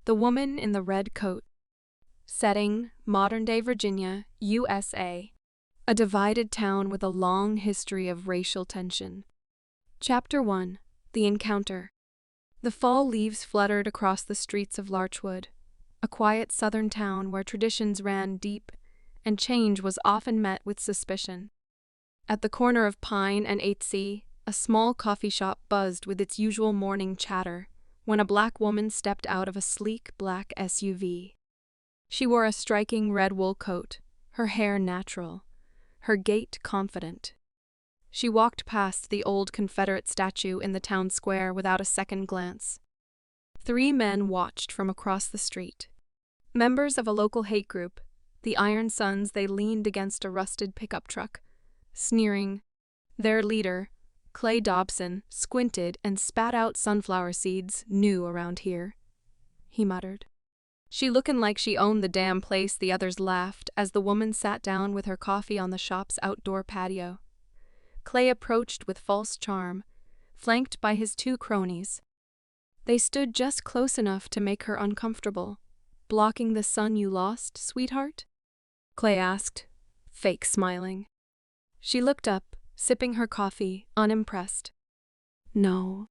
The Woman in the Red Coat. Setting: modern-day Virginia, USA. A divided town with a long history of racial tension. Chapter 1. The Encounter. The fall leaves fluttered across the streets of Larchwood, a quiet southern town where traditions ran deep and change was often met with suspicion. At the corner of Pine and 8th, a small coffee shop buzzed with its usual morning chatter when a black woman stepped out of a sleek black SUV. She wore a striking red wool coat, her hair natural, her gait confident. She walked past the old Confederate statue in the town square without a second glance. 3 men watched from across the street. Members of a local hate group, the Iron Sons. They leaned against a rusted pickup truck, sneering. Their leader, Clay Dobson, squinted and spat out sunflower seeds. "New around here," he muttered. "She lookin' like she owned the damn place," the others laughed as the woman sat down with her coffee on the shop's outdoor patio. Clay approached with false charm, flanked by his 2 cronies. They stood just close enough to make her uncomfortable. "Blocking the sun you lost, sweetheart?" Clay asked, fake smiling. She looked up, sipping her coffee, unimpressed. "No."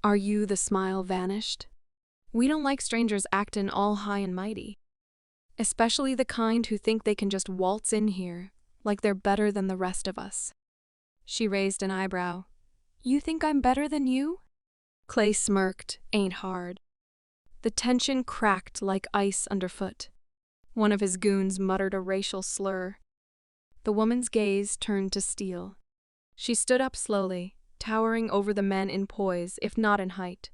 "Are you?" The smile vanished. "We don't like strangers actin' all high and mighty. Especially the kind who think they can just waltz in here, like they're better than the rest of us." She raised an eyebrow. "You think I'm better than you?" Clay smirked. "Ain't hard." The tension cracked like ice underfoot. One of his goons muttered a racial slur. The woman's gaze turned to steel. She stood up slowly, towering over the men in poise, if not in height.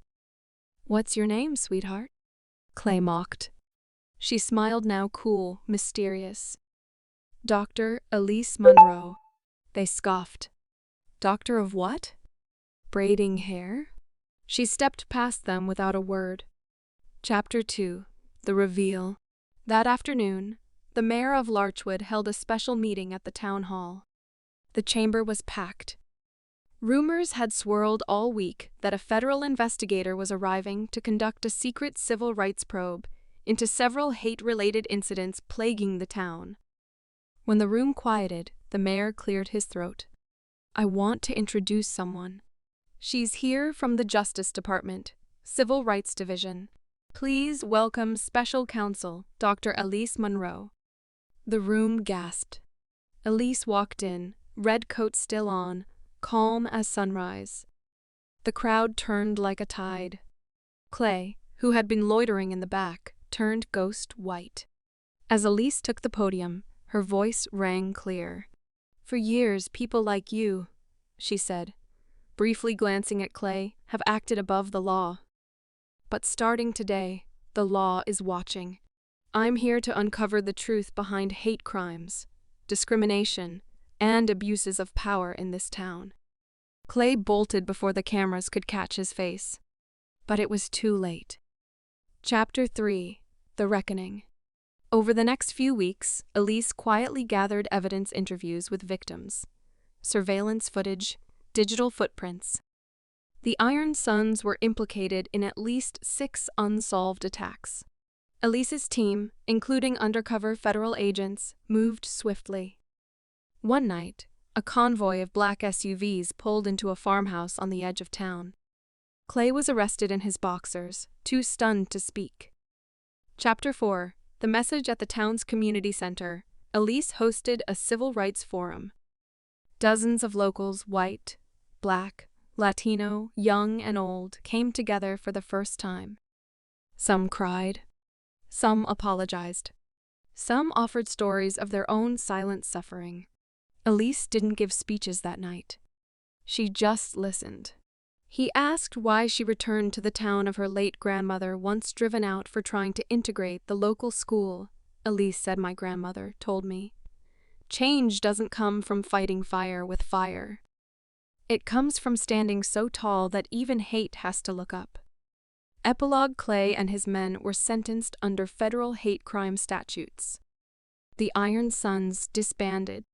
"What's your name, sweetheart?" Clay mocked. She smiled now, cool, mysterious. "Dr. Elise Monroe." They scoffed. "Doctor of what?" "Braiding hair?" She stepped past them without a word. Chapter 2. The Reveal. That afternoon, the mayor of Larchwood held a special meeting at the town hall. The chamber was packed. Rumors had swirled all week that a federal investigator was arriving to conduct a secret civil rights probe into several hate-related incidents plaguing the town. When the room quieted, the mayor cleared his throat. "I want to introduce someone. She's here from the Justice Department, Civil Rights Division. Please welcome Special Counsel Dr. Elise Monroe." The room gasped. Elise walked in, red coat still on, calm as sunrise. The crowd turned like a tide. Clay, who had been loitering in the back, turned ghost white. As Elise took the podium, her voice rang clear. "For years, people like you," she said, briefly glancing at Clay, "have acted above the law. But starting today, the law is watching. I'm here to uncover the truth behind hate crimes, discrimination, and abuses of power in this town." Clay bolted before the cameras could catch his face. But it was too late. Chapter 3. The Reckoning. Over the next few weeks, Elise quietly gathered evidence, interviews with victims, surveillance footage, digital footprints. The Iron Sons were implicated in at least 6 unsolved attacks. Elise's team, including undercover federal agents, moved swiftly. One night, a convoy of black SUVs pulled into a farmhouse on the edge of town. Clay was arrested in his boxers, too stunned to speak. Chapter 4. The Message at the town's community center. Elise hosted a civil rights forum. Dozens of locals, white, black, Latino, young and old, came together for the first time. Some cried. Some apologized. Some offered stories of their own silent suffering. Elise didn't give speeches that night. She just listened. He asked why she returned to the town of her late grandmother, once driven out for trying to integrate the local school. Elise said, "My grandmother told me, change doesn't come from fighting fire with fire. It comes from standing so tall that even hate has to look up." Epilogue. Clay and his men were sentenced under federal hate crime statutes. The Iron Sons disbanded.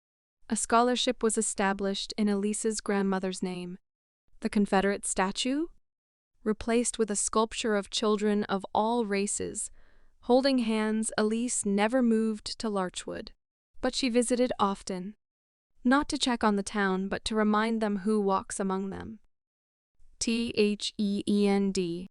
A scholarship was established in Elise's grandmother's name. The Confederate statue? replaced with a sculpture of children of all races. Holding hands, Elise never moved to Larchwood, but she visited often, not to check on the town, but to remind them who walks among them. THEEND